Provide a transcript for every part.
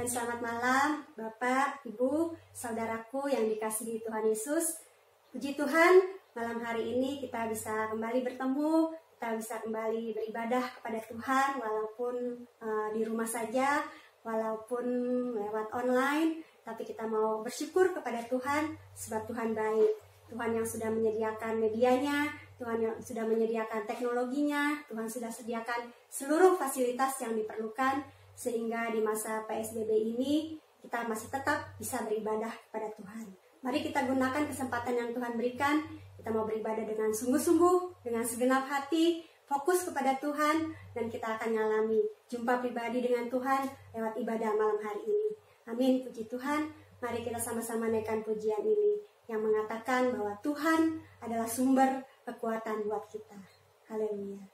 dan selamat malam Bapak, Ibu, saudaraku yang dikasihi Tuhan Yesus. Puji Tuhan, malam hari ini kita bisa kembali bertemu, kita bisa kembali beribadah kepada Tuhan walaupun di rumah saja, walaupun lewat online, tapi kita mau bersyukur kepada Tuhan sebab Tuhan baik. Tuhan yang sudah menyediakan medianya, Tuhan yang sudah menyediakan teknologinya, Tuhan sudah sediakan seluruh fasilitas yang diperlukan sehingga di masa PSBB ini kita masih tetap bisa beribadah kepada Tuhan. Mari kita gunakan kesempatan yang Tuhan berikan. Kita mau beribadah dengan sungguh-sungguh, dengan segenap hati, fokus kepada Tuhan, dan kita akan mengalami jumpa pribadi dengan Tuhan lewat ibadah malam hari ini. Amin, puji Tuhan. Mari kita sama-sama naikkan pujian ini yang mengatakan bahwa Tuhan adalah sumber kekuatan buat kita. Haleluya.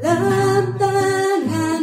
Dalam tangan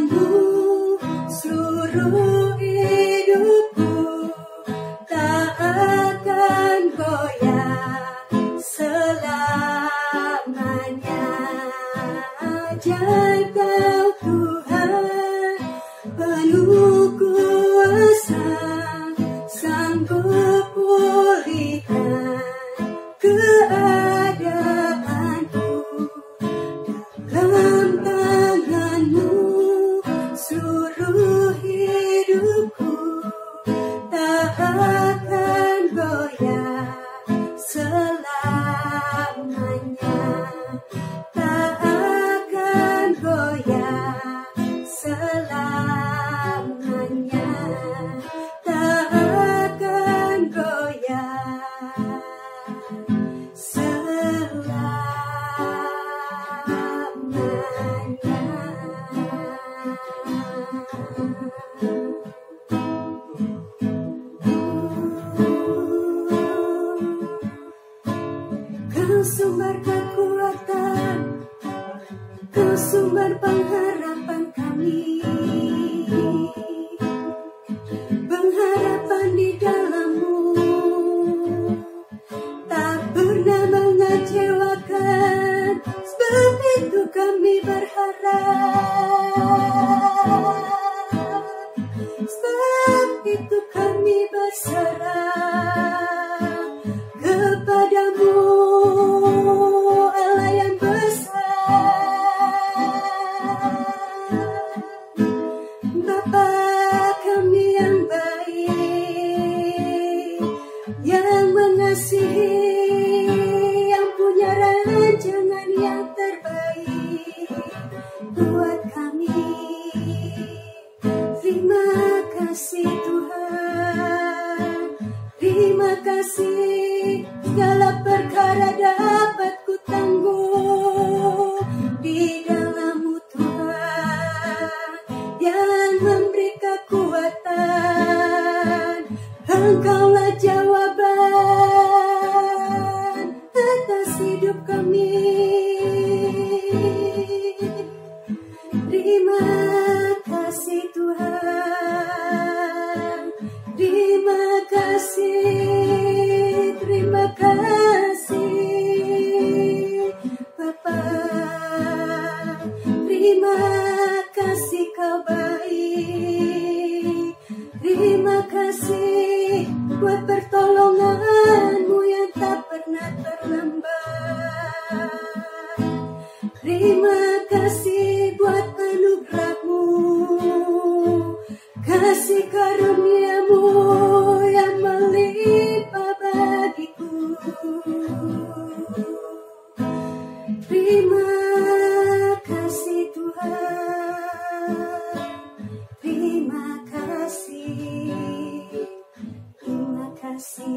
kasih Tuhan, terima kasih. Segala perkara dapat ku tangguh di dalam-Mu Tuhan, yang memberi kekuatan. Engkaulah jawaban atas hidup kami. Terima kasih Tuhan, terima kasih, terima kasih Bapa. Terima kasih Kau baik, terima kasih buat pertolongan-Mu yang tak pernah terlambat. Terima kasih buat anugerah-Mu, kasih karunia-Mu yang melimpah bagiku. Terima kasih Tuhan, terima kasih, terima kasih.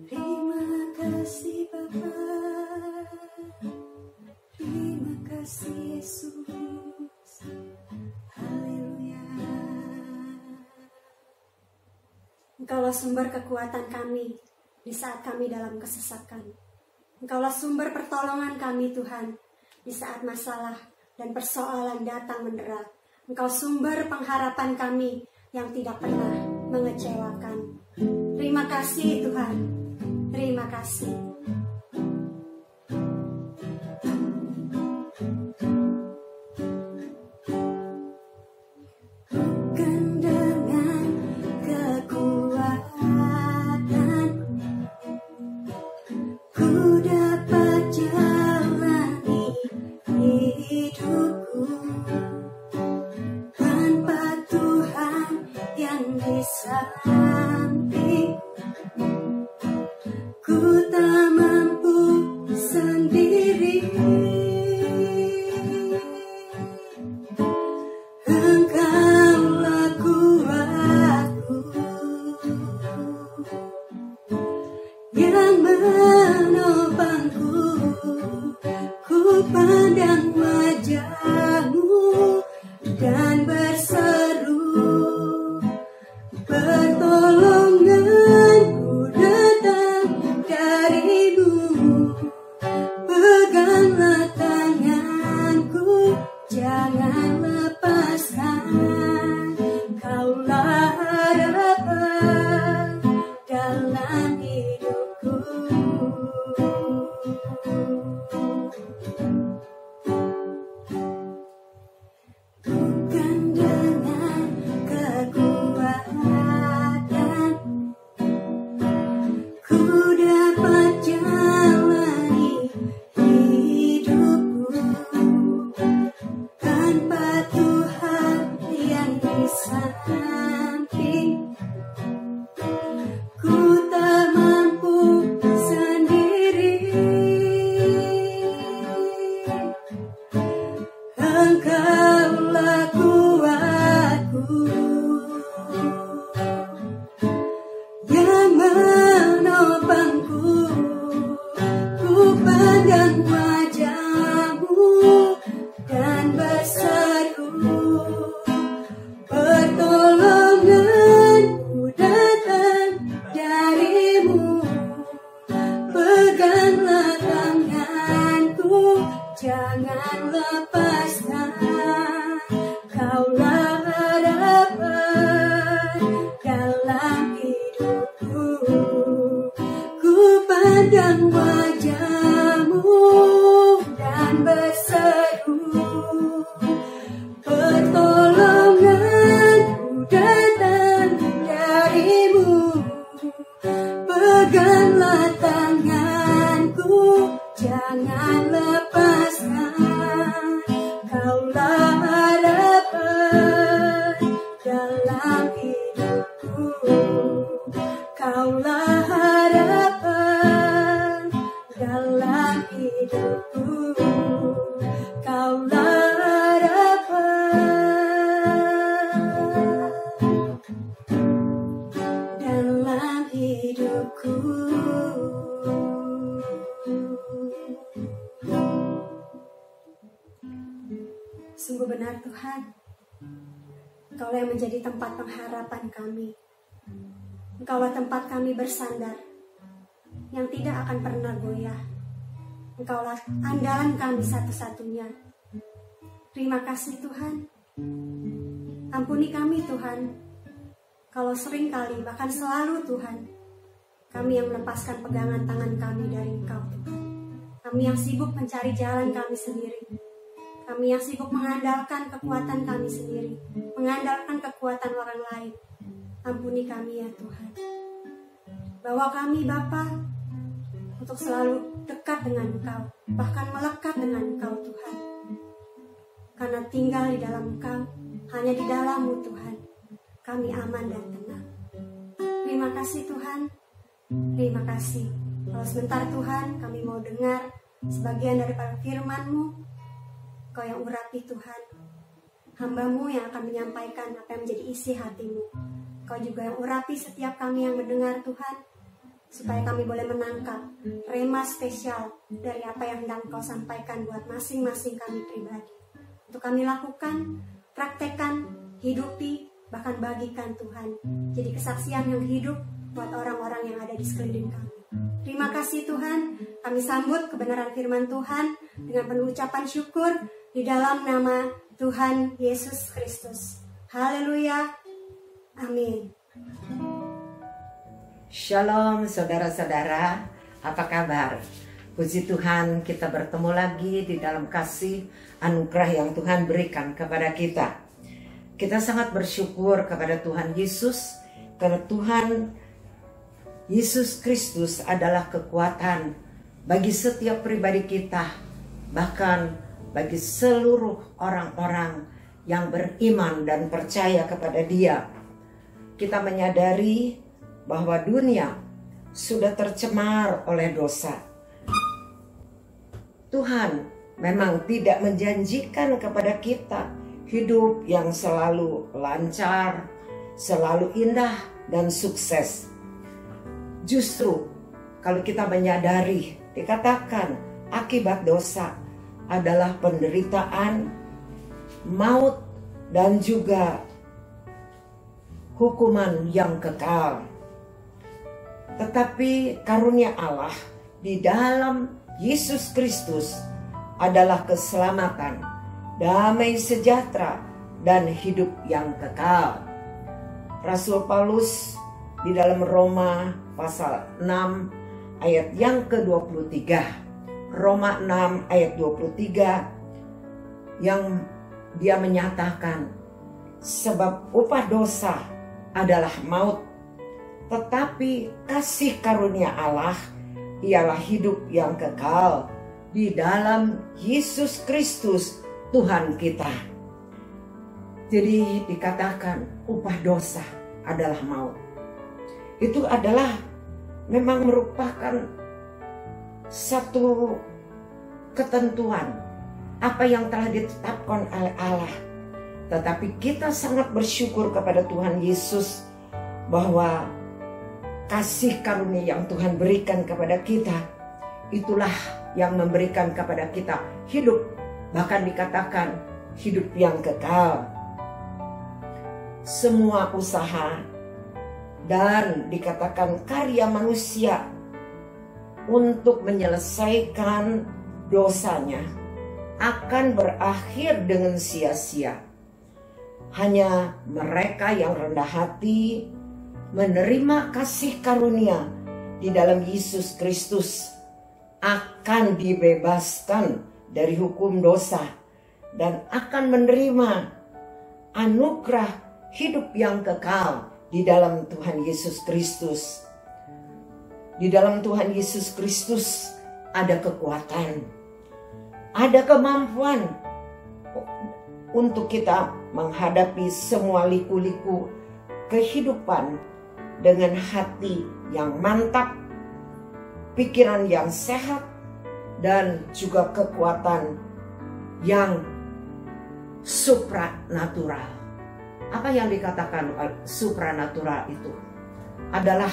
Terima kasih Bapa, terima kasih Yesus. Haleluya. Engkaulah sumber kekuatan kami di saat kami dalam kesesakan. Engkaulah sumber pertolongan kami Tuhan di saat masalah dan persoalan datang menderat. Engkau sumber pengharapan kami yang tidak pernah mengecewakan. Terima kasih Tuhan, terima kasih. Bukan dengan kekuatan ku dapat jalani hidupku, tanpa Tuhan yang di samping ku tak mampu sendiri. Engkaulah kuatku yang menopangku. Ku pandang wajah-Mu dan berseru, pertolonganku datang dari-Mu. Peganglah tanganku, jangan lepaskan. Kaulah harapan dalam hidupku. Bukan dengan kekuatan ku dapat jalani hidupku, tanpa Tuhan yang di samping ku tak mampu sendiri. Engkaulah kuatku yang menopangku. Ku pandang wajah-Mu dan berseru, pertolonganku datang dari-Mu. Peganglah tanganku, jangan lepaskan. Kaulah harapan dalam hidupku. Ku pandang wajah-Mu dan berseru, pertolonganku datang dari-Mu. Peganglah tanganku, jangan lepaskan. Kau Sungguh benar Tuhan, Engkaulah yang menjadi tempat pengharapan kami. Engkaulah tempat kami bersandar, yang tidak akan pernah goyah. Engkaulah andalan kami satu-satunya. Terima kasih Tuhan. Ampuni kami Tuhan, kalau sering kali, bahkan selalu Tuhan, kami yang melepaskan pegangan tangan kami dari Engkau Tuhan. Kami yang sibuk mencari jalan kami sendiri. Kami yang sibuk mengandalkan kekuatan kami sendiri, mengandalkan kekuatan orang lain. Ampuni kami ya Tuhan. Bawa kami Bapa untuk selalu dekat dengan Engkau, bahkan melekat dengan Engkau Tuhan. Karena tinggal di dalam Engkau, hanya di dalam-Mu Tuhan, kami aman dan tenang. Terima kasih Tuhan. Terima kasih. Kalau sebentar Tuhan, kami mau dengar sebagian daripada firman-Mu. Kau yang urapi Tuhan, hamba-Mu yang akan menyampaikan apa yang menjadi isi hati-Mu. Kau juga yang urapi setiap kami yang mendengar Tuhan, supaya kami boleh menangkap rema spesial dari apa yang hendak Kau sampaikan buat masing-masing kami pribadi. Untuk kami lakukan, praktekkan, hidupi, bahkan bagikan Tuhan. Jadi kesaksian yang hidup buat orang-orang yang ada di sekeliling kami. Terima kasih Tuhan, kami sambut kebenaran firman Tuhan dengan penuh ucapan syukur di dalam nama Tuhan Yesus Kristus. Haleluya. Amin. Shalom saudara-saudara, apa kabar? Puji Tuhan, kita bertemu lagi di dalam kasih anugerah yang Tuhan berikan kepada kita. Kita sangat bersyukur kepada Tuhan Yesus, karena Tuhan Yesus Kristus adalah kekuatan bagi setiap pribadi kita, bahkan bagi seluruh orang-orang yang beriman dan percaya kepada Dia. Kita menyadari bahwa dunia sudah tercemar oleh dosa. Tuhan memang tidak menjanjikan kepada kita hidup yang selalu lancar, selalu indah dan sukses. Justru kalau kita menyadari, dikatakan akibat dosa adalah penderitaan, maut, dan juga hukuman yang kekal. Tetapi karunia Allah di dalam Yesus Kristus adalah keselamatan, damai sejahtera, dan hidup yang kekal. Rasul Paulus di dalam Roma pasal 6 ayat yang ke-23. Roma 6 ayat 23 yang dia menyatakan, sebab upah dosa adalah maut, tetapi kasih karunia Allah ialah hidup yang kekal di dalam Yesus Kristus Tuhan kita. Jadi dikatakan upah dosa adalah maut. Itu adalah memang merupakan satu ketentuan apa yang telah ditetapkan oleh Allah. Tetapi kita sangat bersyukur kepada Tuhan Yesus bahwa kasih karunia yang Tuhan berikan kepada kita, itulah yang memberikan kepada kita hidup, bahkan dikatakan hidup yang kekal. Semua usaha dan dikatakan karya manusia untuk menyelesaikan dosanya akan berakhir dengan sia-sia. Hanya mereka yang rendah hati menerima kasih karunia di dalam Yesus Kristus akan dibebaskan dari hukum dosa dan akan menerima anugerah hidup yang kekal di dalam Tuhan Yesus Kristus. Di dalam Tuhan Yesus Kristus ada kekuatan, ada kemampuan untuk kita menghadapi semua liku-liku kehidupan dengan hati yang mantap, pikiran yang sehat, dan juga kekuatan yang supranatural. Apa yang dikatakan supranatural itu adalah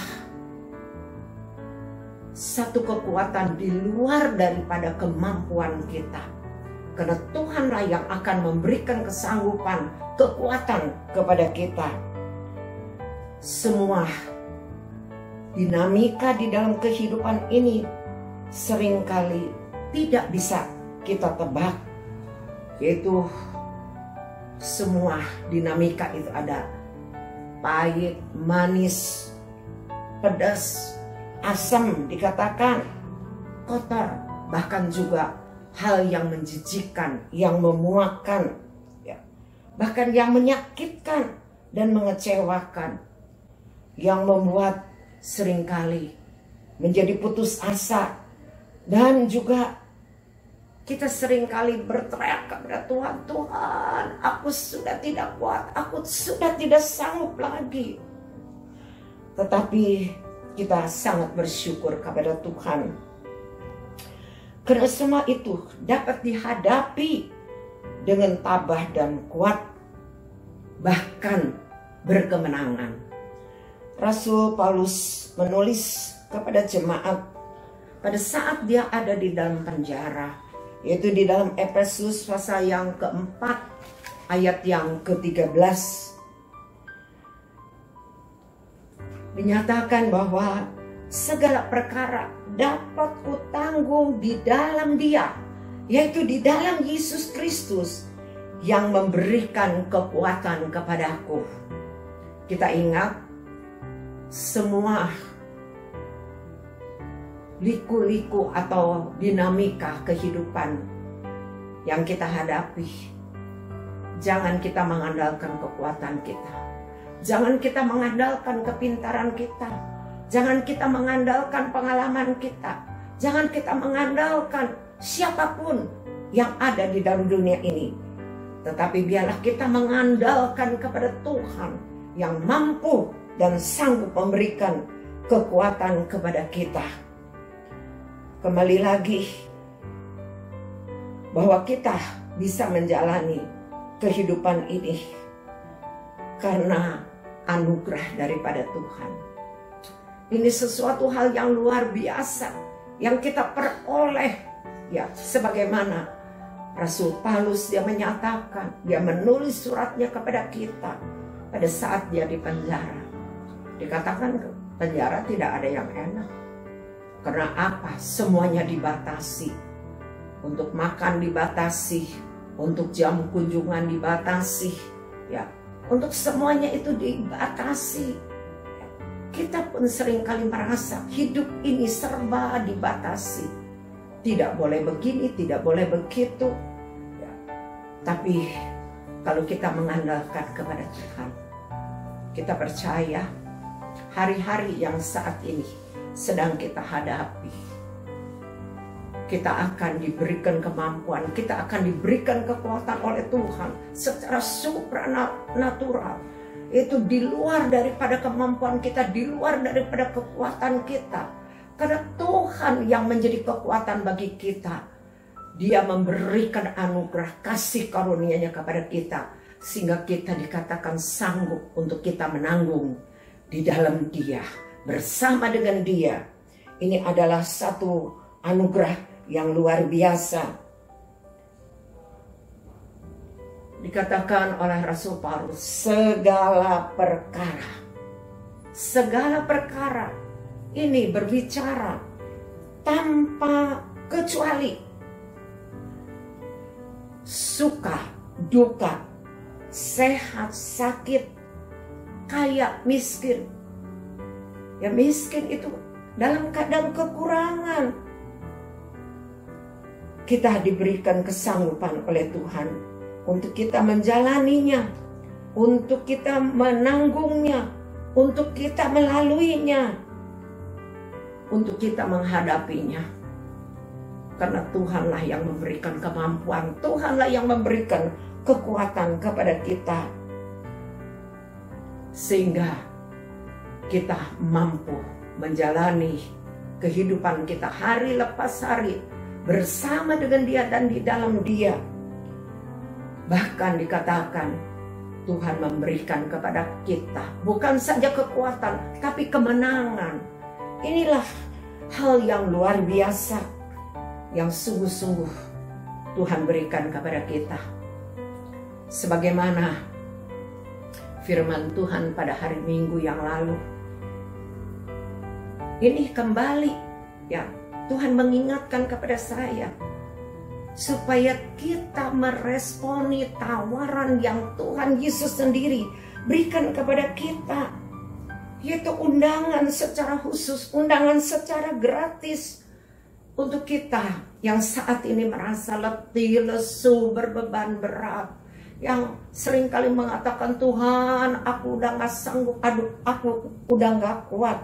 satu kekuatan di luar daripada kemampuan kita. Karena Tuhanlah yang akan memberikan kesanggupan, kekuatan kepada kita. Semua dinamika di dalam kehidupan ini seringkali tidak bisa kita tebak. Yaitu semua dinamika itu ada pahit, manis, pedas, asam, dikatakan kotor, bahkan juga hal yang menjijikkan, yang memuakkan, ya, bahkan yang menyakitkan dan mengecewakan, yang membuat seringkali menjadi putus asa. Dan juga kita seringkali berteriak kepada Tuhan, Tuhan, aku sudah tidak kuat, aku sudah tidak sanggup lagi. Tetapi kita sangat bersyukur kepada Tuhan, karena semua itu dapat dihadapi dengan tabah dan kuat, bahkan berkemenangan. Rasul Paulus menulis kepada jemaat pada saat dia ada di dalam penjara, yaitu di dalam Efesus pasal yang keempat ayat yang ke-13. Dinyatakan bahwa segala perkara dapat kutanggung di dalam Dia, yaitu di dalam Yesus Kristus yang memberikan kekuatan kepadaku. Kita ingat semua liku-liku atau dinamika kehidupan yang kita hadapi. Jangan kita mengandalkan kekuatan kita. Jangan kita mengandalkan kepintaran kita. Jangan kita mengandalkan pengalaman kita. Jangan kita mengandalkan siapapun yang ada di dalam dunia ini. Tetapi biarlah kita mengandalkan kepada Tuhan yang mampu dan sanggup memberikan kekuatan kepada kita. Kembali lagi, bahwa kita bisa menjalani kehidupan ini karena anugerah daripada Tuhan. Ini sesuatu hal yang luar biasa yang kita peroleh, ya, sebagaimana Rasul Paulus dia menyatakan, dia menulis suratnya kepada kita pada saat dia di penjara. Dikatakan penjara tidak ada yang enak. Karena apa? Semuanya dibatasi. Untuk makan dibatasi, untuk jam kunjungan dibatasi, ya, untuk semuanya itu dibatasi. Kita pun seringkali merasa hidup ini serba dibatasi. Tidak boleh begini, tidak boleh begitu. Ya. Tapi kalau kita mengandalkan kepada Tuhan, kita percaya hari-hari yang saat ini sedang kita hadapi, kita akan diberikan kemampuan, kita akan diberikan kekuatan oleh Tuhan secara supranatural. Itu di luar daripada kemampuan kita, di luar daripada kekuatan kita. Karena Tuhan yang menjadi kekuatan bagi kita. Dia memberikan anugerah kasih karunia-Nya kepada kita. Sehingga kita dikatakan sanggup untuk kita menanggung di dalam Dia. Bersama dengan Dia. Ini adalah satu anugerah yang luar biasa. Dikatakan oleh Rasul Paulus, segala perkara ini berbicara tanpa kecuali. Suka, duka, sehat, sakit, kaya, miskin. Ya, miskin itu dalam keadaan kekurangan. Kita diberikan kesanggupan oleh Tuhan untuk kita menjalaninya, untuk kita menanggungnya, untuk kita melaluinya, untuk kita menghadapinya. Karena Tuhanlah yang memberikan kemampuan, Tuhanlah yang memberikan kekuatan kepada kita. Sehingga kita mampu menjalani kehidupan kita hari lepas hari bersama dengan Dia dan di dalam Dia. Bahkan dikatakan Tuhan memberikan kepada kita bukan saja kekuatan, tapi kemenangan. Inilah hal yang luar biasa, yang sungguh-sungguh Tuhan berikan kepada kita. Sebagaimana firman Tuhan pada hari Minggu yang lalu. Ini kembali ya, Tuhan mengingatkan kepada saya supaya kita meresponi tawaran yang Tuhan Yesus sendiri berikan kepada kita, yaitu undangan secara khusus, undangan secara gratis untuk kita yang saat ini merasa letih, lesu, berbeban berat, yang seringkali mengatakan, Tuhan, aku udah gak sanggup, aku udah gak kuat.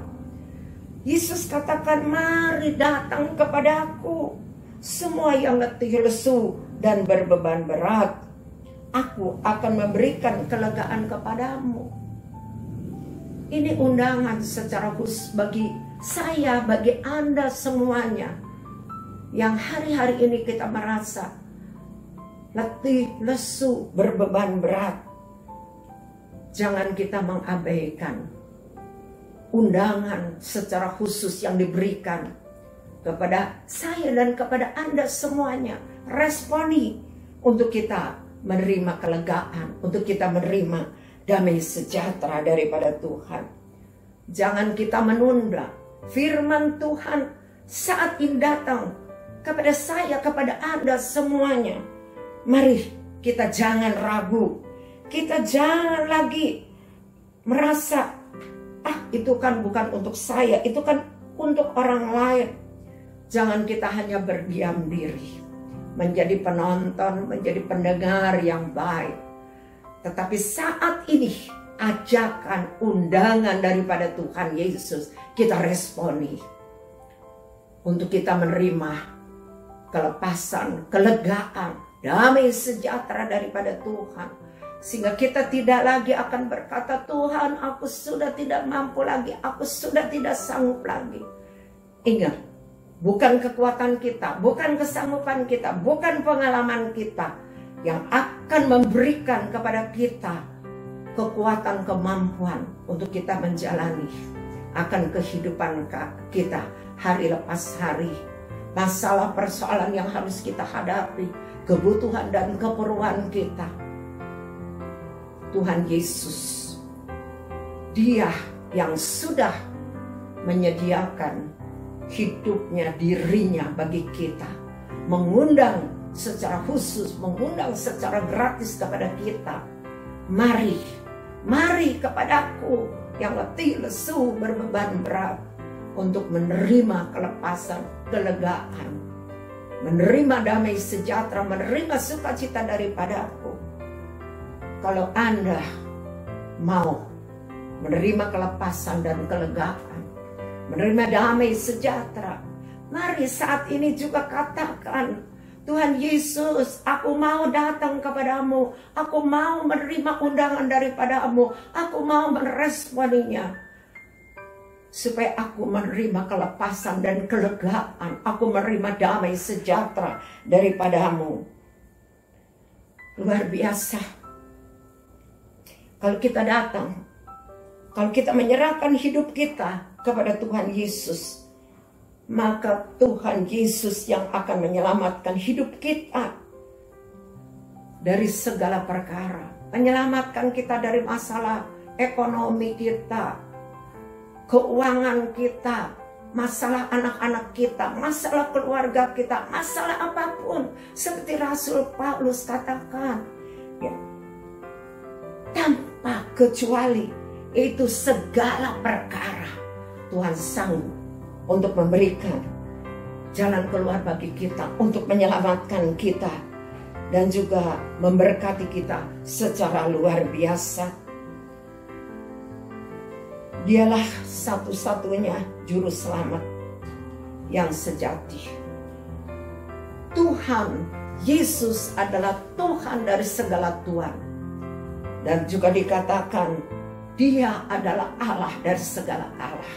Yesus katakan, mari datang kepada aku, semua yang letih, lesu, dan berbeban berat, aku akan memberikan kelegaan kepadamu. Ini undangan secara khusus bagi saya, bagi Anda semuanya, yang hari-hari ini kita merasa letih, lesu, berbeban berat. Jangan kita mengabaikan undangan secara khusus yang diberikan kepada saya dan kepada Anda semuanya. Responi untuk kita menerima kelegaan, untuk kita menerima damai sejahtera daripada Tuhan. Jangan kita menunda firman Tuhan saat ini datang kepada saya, kepada Anda semuanya. Mari kita jangan ragu, kita jangan lagi merasa, itu kan bukan untuk saya, itu kan untuk orang lain. Jangan kita hanya berdiam diri, menjadi penonton, menjadi pendengar yang baik. Tetapi saat ini ajakan, undangan daripada Tuhan Yesus kita responi. Untuk kita menerima kelepasan, kelegaan, damai sejahtera daripada Tuhan. Sehingga kita tidak lagi akan berkata, Tuhan, aku sudah tidak mampu lagi, aku sudah tidak sanggup lagi. Ingat, bukan kekuatan kita, bukan kesanggupan kita, bukan pengalaman kita yang akan memberikan kepada kita kekuatan, kemampuan untuk kita menjalani akan kehidupan kita hari lepas hari. Masalah persoalan yang harus kita hadapi, kebutuhan dan keperluan kita. Tuhan Yesus, Dia yang sudah menyediakan hidupnya, dirinya bagi kita, mengundang secara khusus, mengundang secara gratis kepada kita. Mari kepadaku yang letih, lesu, berbeban berat, untuk menerima kelepasan, kelegaan, menerima damai sejahtera, menerima sukacita daripadaku. Kalau Anda mau menerima kelepasan dan kelegaan, menerima damai sejahtera, mari saat ini juga katakan, Tuhan Yesus, aku mau datang kepadamu, aku mau menerima undangan daripadamu, aku mau meresponinya, supaya aku menerima kelepasan dan kelegaan, aku menerima damai sejahtera daripadamu. Luar biasa. Kalau kita datang, kalau kita menyerahkan hidup kita kepada Tuhan Yesus, maka Tuhan Yesus yang akan menyelamatkan hidup kita dari segala perkara. Menyelamatkan kita dari masalah ekonomi kita, keuangan kita, masalah anak-anak kita, masalah keluarga kita, masalah apapun. Seperti Rasul Paulus katakan, ya, tanpa kecuali itu segala perkara Tuhan sanggup untuk memberikan jalan keluar bagi kita, untuk menyelamatkan kita, dan juga memberkati kita secara luar biasa. Dialah satu-satunya juru selamat yang sejati. Tuhan Yesus adalah Tuhan dari segala Tuhan. Dan juga dikatakan Dia adalah Allah dari segala Allah.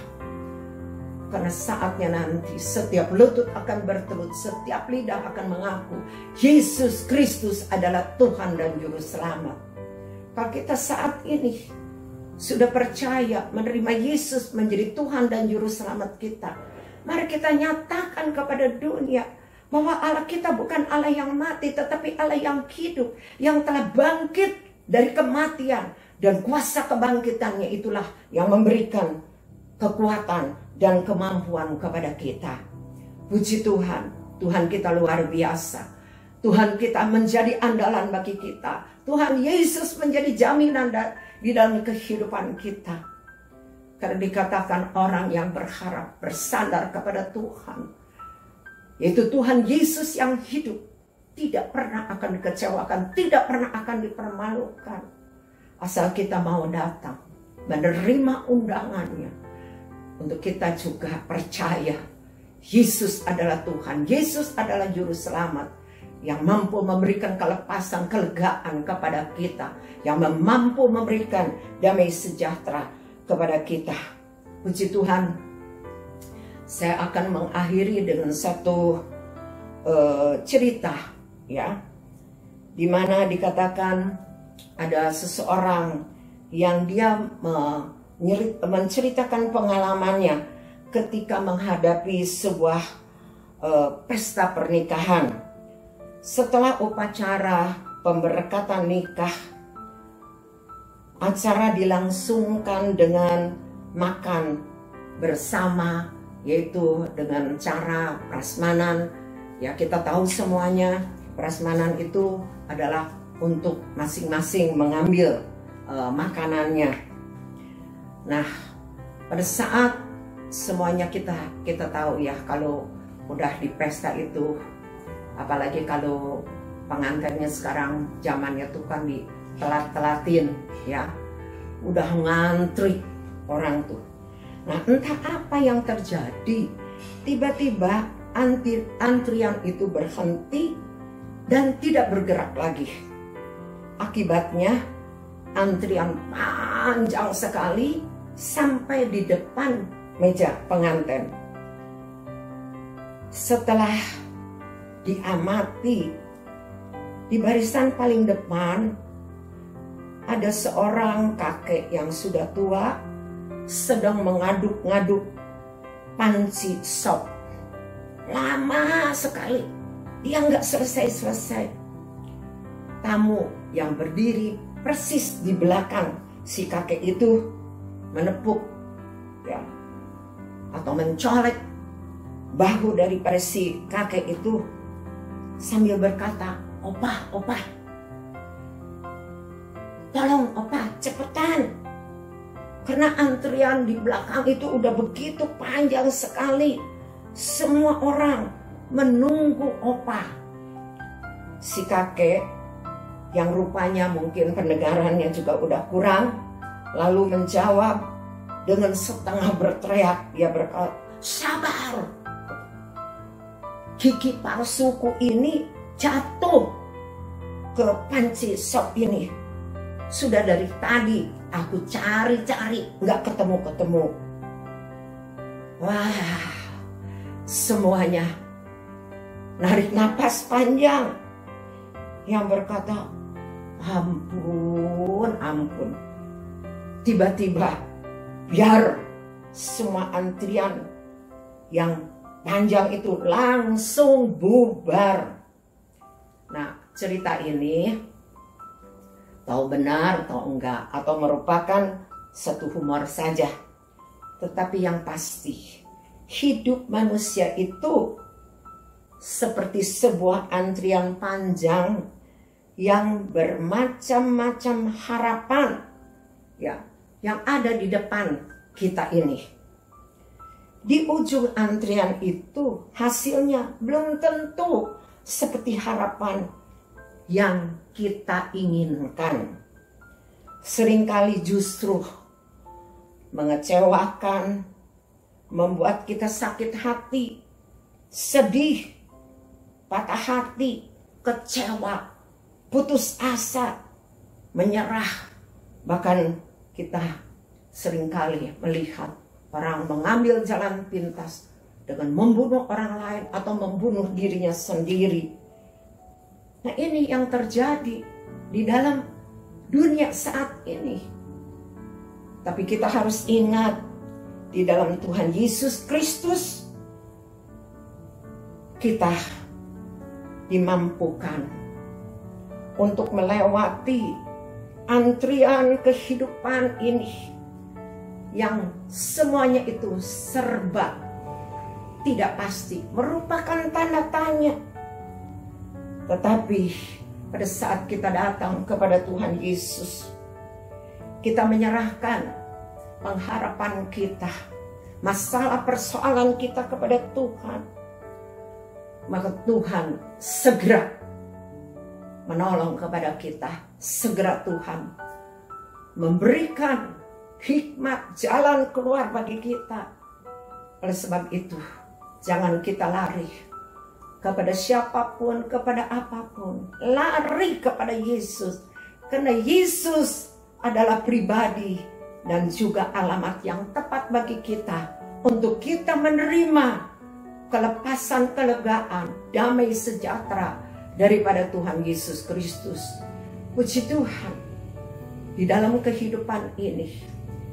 Karena saatnya nanti setiap lutut akan bertelut, setiap lidah akan mengaku Yesus Kristus adalah Tuhan dan Juru Selamat. Kalau kita saat ini sudah percaya menerima Yesus menjadi Tuhan dan Juru Selamat kita, mari kita nyatakan kepada dunia bahwa Allah kita bukan Allah yang mati, tetapi Allah yang hidup, yang telah bangkit dari kematian. Dan kuasa kebangkitannya itulah yang memberikan kekuatan dan kemampuan kepada kita. Puji Tuhan, Tuhan kita luar biasa. Tuhan kita menjadi andalan bagi kita. Tuhan Yesus menjadi jaminan di dalam kehidupan kita. Karena dikatakan orang yang berharap bersandar kepada Tuhan, yaitu Tuhan Yesus yang hidup, tidak pernah akan dikecewakan, tidak pernah akan dipermalukan. Asal kita mau datang, menerima undangannya. Untuk kita juga percaya, Yesus adalah Tuhan, Yesus adalah Juru Selamat, yang mampu memberikan kelepasan, kelegaan kepada kita, yang mampu memberikan damai sejahtera kepada kita. Puji Tuhan. Saya akan mengakhiri dengan satu cerita, ya, di mana dikatakan ada seseorang yang dia menceritakan pengalamannya ketika menghadapi sebuah pesta pernikahan. Setelah upacara pemberkatan nikah, acara dilangsungkan dengan makan bersama, yaitu dengan cara prasmanan. Ya, kita tahu semuanya, prasmanan itu adalah untuk masing-masing mengambil makanannya. Nah, pada saat semuanya kita tahu ya, kalau udah di pesta itu, apalagi kalau pengantinnya sekarang zamannya tuh kan ditelat-telatin, ya, udah ngantri orang tuh. Nah, entah apa yang terjadi, tiba-tiba antrian itu berhenti dan tidak bergerak lagi. Akibatnya antrian panjang sekali sampai di depan meja pengantin. Setelah diamati, di barisan paling depan ada seorang kakek yang sudah tua sedang mengaduk-ngaduk panci sop. Lama sekali, dia nggak selesai-selesai. Tamu yang berdiri persis di belakang si kakek itu menepuk, ya, atau mencolek bahu daripada si kakek itu sambil berkata, "Opa, opa, tolong opa, cepetan. Karena antrian di belakang itu udah begitu panjang sekali. Semua orang menunggu opa." Si kakek yang rupanya mungkin pendengarannya juga udah kurang, lalu menjawab dengan setengah berteriak. Dia berkata, "Sabar, gigi palsuku ini jatuh ke panci sop ini. Sudah dari tadi aku cari-cari, nggak ketemu-ketemu." Wah, semuanya narik napas panjang. Yang berkata, "Ampun, ampun." Tiba-tiba, biar semua antrian yang panjang itu langsung bubar. Nah, cerita ini tahu benar atau enggak, atau merupakan satu humor saja, tetapi yang pasti hidup manusia itu seperti sebuah antrian panjang yang bermacam-macam harapan, ya, yang ada di depan kita ini. Di ujung antrian itu hasilnya belum tentu seperti harapan yang kita inginkan. Seringkali justru mengecewakan, membuat kita sakit hati, sedih, patah hati, kecewa, putus asa, menyerah. Bahkan kita seringkali melihat orang mengambil jalan pintas dengan membunuh orang lain atau membunuh dirinya sendiri. Nah, ini yang terjadi di dalam dunia saat ini. Tapi kita harus ingat, di dalam Tuhan Yesus Kristus kita dimampukan untuk melewati antrian kehidupan ini yang semuanya itu serba tidak pasti, merupakan tanda tanya. Tetapi pada saat kita datang kepada Tuhan Yesus, kita menyerahkan pengharapan kita, masalah persoalan kita kepada Tuhan, maka Tuhan segera menolong kepada kita. Segera Tuhan memberikan hikmat jalan keluar bagi kita. Oleh sebab itu, jangan kita lari kepada siapapun, kepada apapun. Lari kepada Yesus. Karena Yesus adalah pribadi dan juga alamat yang tepat bagi kita. Untuk kita menerima kelepasan, kelegaan, damai sejahtera daripada Tuhan Yesus Kristus. Puji Tuhan, di dalam kehidupan ini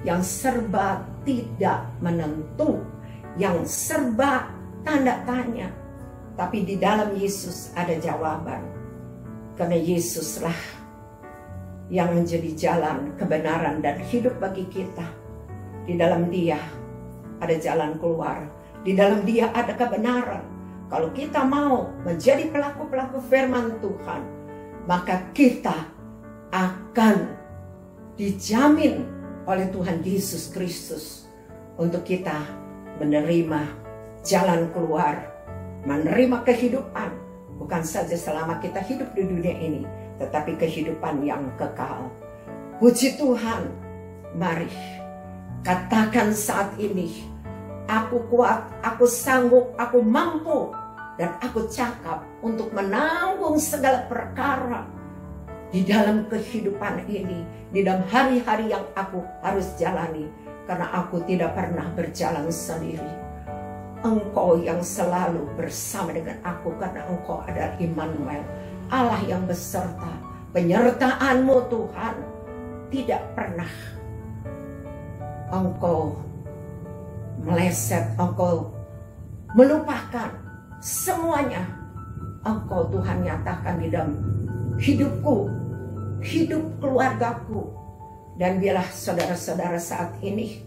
yang serba tidak menentu, yang serba tanda tanya, tapi di dalam Yesus ada jawaban. Karena Yesuslah yang menjadi jalan, kebenaran, dan hidup bagi kita. Di dalam Dia ada jalan keluar. Di dalam Dia ada kebenaran. Kalau kita mau menjadi pelaku-pelaku firman Tuhan, maka kita akan dijamin oleh Tuhan Yesus Kristus untuk kita menerima jalan keluar, menerima kehidupan, bukan saja selama kita hidup di dunia ini, tetapi kehidupan yang kekal. Puji Tuhan, mari katakan saat ini, aku kuat, aku sanggup, aku mampu, dan aku cakap untuk menanggung segala perkara di dalam kehidupan ini, di dalam hari-hari yang aku harus jalani, karena aku tidak pernah berjalan sendiri. Engkau yang selalu bersama dengan aku, karena Engkau adalah Immanuel, Allah yang beserta. Penyertaan-Mu Tuhan tidak pernah Engkau meleset, Engkau melupakan semuanya. Engkau Tuhan nyatakan di dalam hidupku, hidup keluargaku. Dan biarlah saudara-saudara saat ini,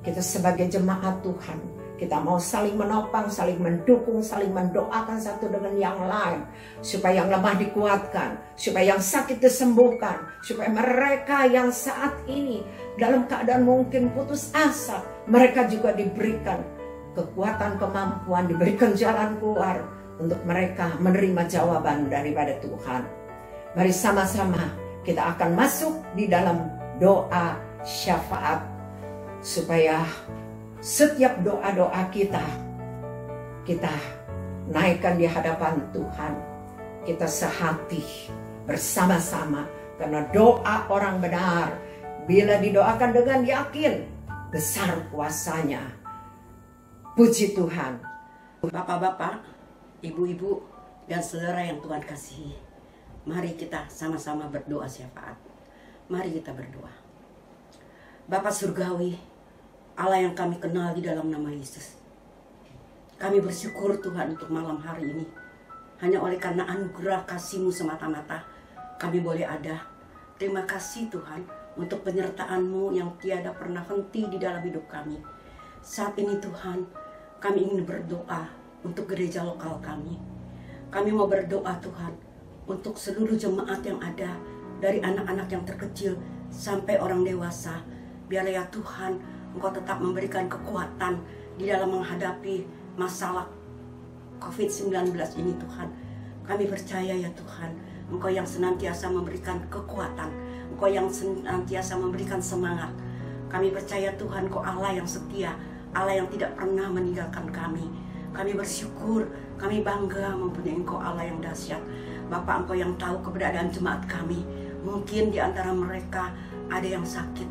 kita sebagai jemaat Tuhan, kita mau saling menopang, saling mendukung, saling mendoakan satu dengan yang lain. Supaya yang lemah dikuatkan, supaya yang sakit disembuhkan, supaya mereka yang saat ini dalam keadaan mungkin putus asa, mereka juga diberikan kekuatan, kemampuan, diberikan jalan keluar untuk mereka menerima jawaban daripada Tuhan. Mari sama-sama kita akan masuk di dalam doa syafaat, supaya setiap doa-doa kita naikkan di hadapan Tuhan. Kita sehati bersama-sama, karena doa orang benar bila didoakan dengan yakin, besar kuasanya. Puji Tuhan. Bapak-bapak, ibu-ibu, dan saudara yang Tuhan kasihi, mari kita sama-sama berdoa syafaat. Mari kita berdoa. Bapa Surgawi, Allah yang kami kenal di dalam nama Yesus, kami bersyukur Tuhan untuk malam hari ini. Hanya oleh karena anugerah kasih-Mu semata-mata kami boleh ada. Terima kasih Tuhan untuk penyertaan-Mu yang tiada pernah henti di dalam hidup kami. Saat ini Tuhan, kami ingin berdoa untuk gereja lokal kami. Kami mau berdoa Tuhan untuk seluruh jemaat yang ada, dari anak-anak yang terkecil sampai orang dewasa. Biarlah ya Tuhan, Engkau tetap memberikan kekuatan di dalam menghadapi masalah COVID-19 ini Tuhan. Kami percaya ya Tuhan, Engkau yang senantiasa memberikan kekuatan, Engkau yang senantiasa memberikan semangat. Kami percaya Tuhan, Engkau Allah yang setia, Allah yang tidak pernah meninggalkan kami. Kami bersyukur, kami bangga mempunyai Engkau Allah yang dahsyat. Bapak, Engkau yang tahu keberadaan jemaat kami. Mungkin di antara mereka ada yang sakit.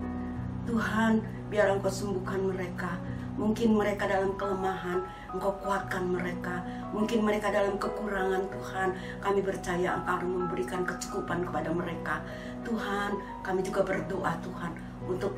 Tuhan, biar Engkau sembuhkan mereka. Mungkin mereka dalam kelemahan, Engkau kuatkan mereka. Mungkin mereka dalam kekurangan, Tuhan, kami percaya Engkau memberikan kecukupan kepada mereka. Tuhan, kami juga berdoa Tuhan untuk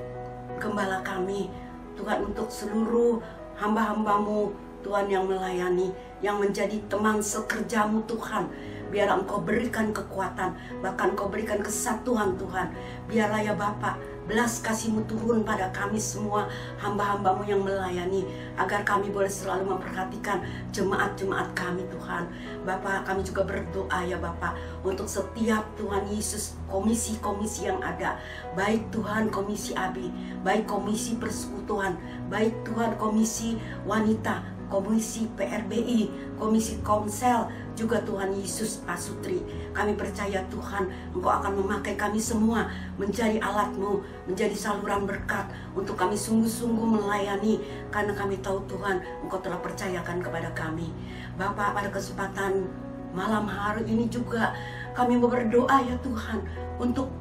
gembala kami, Tuhan, untuk seluruh hamba-hamba-Mu Tuhan yang melayani, yang menjadi teman sekerja-Mu Tuhan. biar Engkau berikan kekuatan, bahkan Engkau berikan kesatuan Tuhan. Biarlah ya Bapa, belas kasih-Mu turun pada kami semua hamba-hamba-Mu yang melayani, agar kami boleh selalu memperhatikan jemaat-jemaat kami Tuhan. Bapa, kami juga berdoa ya Bapa, untuk setiap Tuhan Yesus komisi-komisi yang ada, baik Tuhan komisi ABI, baik komisi persekutuan, baik Tuhan komisi wanita, komisi PRBI, komisi Komsel, juga Tuhan Yesus Pasutri. Kami percaya Tuhan, Engkau akan memakai kami semua menjadi alat-Mu, menjadi saluran berkat untuk kami sungguh-sungguh melayani, karena kami tahu Tuhan, Engkau telah percayakan kepada kami. Bapa, pada kesempatan malam hari ini juga kami berdoa ya Tuhan, untuk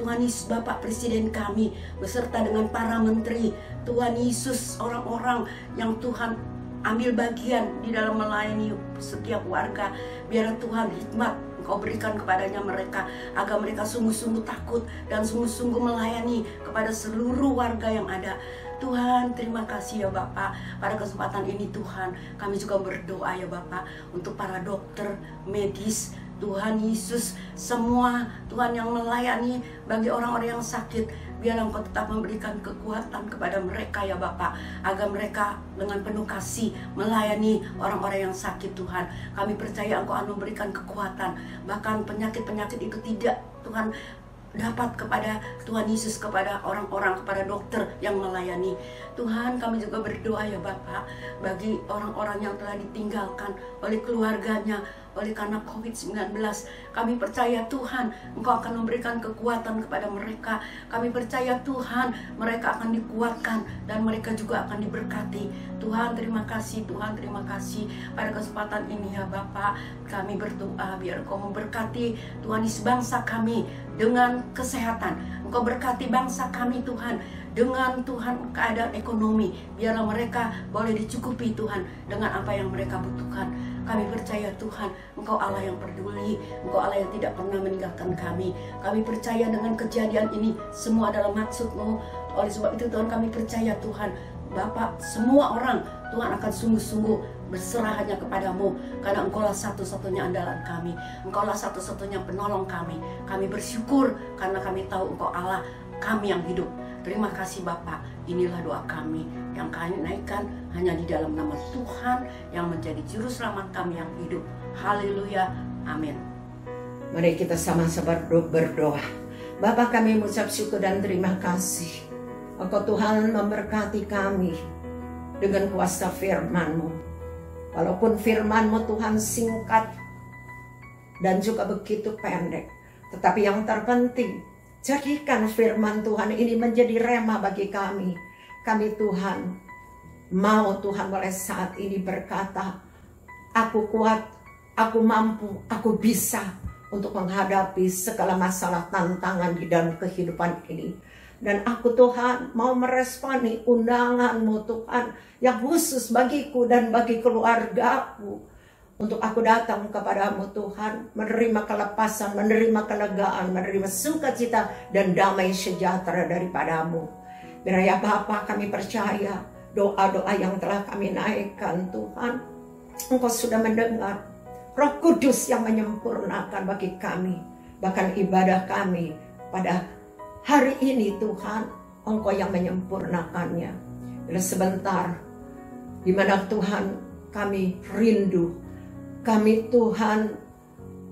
Tuhan Yesus Bapak Presiden kami, beserta dengan para menteri, Tuhan Yesus, orang-orang yang Tuhan ambil bagian di dalam melayani setiap warga. Biar Tuhan hikmat Engkau berikan kepadanya mereka, agar mereka sungguh-sungguh takut dan sungguh-sungguh melayani kepada seluruh warga yang ada. Tuhan, terima kasih ya Bapak. Pada kesempatan ini Tuhan, kami juga berdoa ya Bapak, untuk para dokter, medis, Tuhan Yesus, semua Tuhan yang melayani bagi orang-orang yang sakit. Biar Engkau tetap memberikan kekuatan kepada mereka ya Bapak, agar mereka dengan penuh kasih melayani orang-orang yang sakit Tuhan. Kami percaya Engkau akan memberikan kekuatan, bahkan penyakit-penyakit itu tidak Tuhan dapat kepada Tuhan Yesus, kepada orang-orang, kepada dokter yang melayani. Tuhan, kami juga berdoa ya Bapak, bagi orang-orang yang telah ditinggalkan oleh keluarganya oleh karena COVID-19. Kami percaya Tuhan, Engkau akan memberikan kekuatan kepada mereka. Kami percaya Tuhan, mereka akan dikuatkan dan mereka juga akan diberkati. Tuhan, terima kasih. Tuhan, terima kasih. Pada kesempatan ini ya Bapak, kami berdoa biar Engkau memberkati Tuhan Yesus bangsa kami dengan kesehatan. Engkau berkati bangsa kami Tuhan dengan Tuhan keadaan ekonomi. Biarlah mereka boleh dicukupi Tuhan dengan apa yang mereka butuhkan. Kami percaya Tuhan, Engkau Allah yang peduli, Engkau Allah yang tidak pernah meninggalkan kami. Kami percaya dengan kejadian ini semua adalah maksud-Mu. Oleh sebab itu Tuhan, kami percaya Tuhan, Bapak, semua orang Tuhan akan sungguh-sungguh berserah hanya kepadamu, karena Engkau lah satu-satunya andalan kami, Engkau lah satu-satunya penolong kami. Kami bersyukur karena kami tahu Engkau Allah kami yang hidup. Terima kasih Bapak. Inilah doa kami yang kami naikkan hanya di dalam nama Tuhan yang menjadi juru selamat kami yang hidup. Haleluya. Amin. Mari kita sama-sama berdoa. Bapa, kami mengucap syukur dan terima kasih. Engkau Tuhan memberkati kami dengan kuasa firman-Mu. Walaupun firman-Mu Tuhan singkat dan juga begitu pendek, tetapi yang terpenting, jadikan firman Tuhan ini menjadi rema bagi kami. Kami Tuhan, mau Tuhan mulai saat ini berkata, aku kuat, aku mampu, aku bisa untuk menghadapi segala masalah tantangan di dalam kehidupan ini. Dan aku Tuhan mau meresponi undangan-Mu Tuhan yang khusus bagiku dan bagi keluargaku. Untuk aku datang kepadamu Tuhan, menerima kelepasan, menerima kelegaan, menerima sukacita dan damai sejahtera daripadamu. Biar ya Bapa, kami percaya doa-doa yang telah kami naikkan Tuhan, Engkau sudah mendengar. Roh Kudus yang menyempurnakan bagi kami, bahkan ibadah kami pada hari ini Tuhan, Engkau yang menyempurnakannya. Bila sebentar, di mana Tuhan kami rindu, kami Tuhan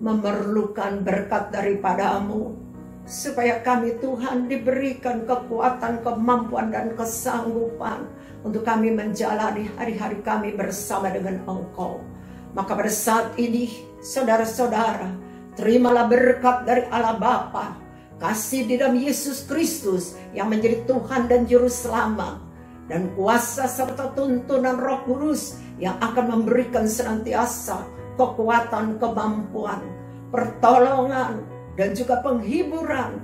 memerlukan berkat daripada-Mu, supaya kami Tuhan diberikan kekuatan, kemampuan dan kesanggupan untuk kami menjalani hari-hari kami bersama dengan Engkau. Maka pada saat ini saudara-saudara, terimalah berkat dari Allah Bapa, kasih di dalam Yesus Kristus yang menjadi Tuhan dan Juru Selamat, dan kuasa serta tuntunan Roh Kudus yang akan memberikan senantiasa kekuatan, kemampuan, pertolongan, dan juga penghiburan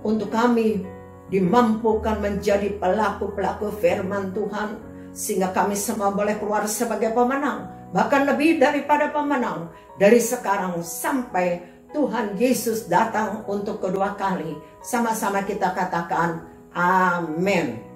untuk kami dimampukan menjadi pelaku-pelaku firman Tuhan, sehingga kami semua boleh keluar sebagai pemenang, bahkan lebih daripada pemenang, dari sekarang sampai Tuhan Yesus datang untuk kedua kali. Sama-sama kita katakan amin.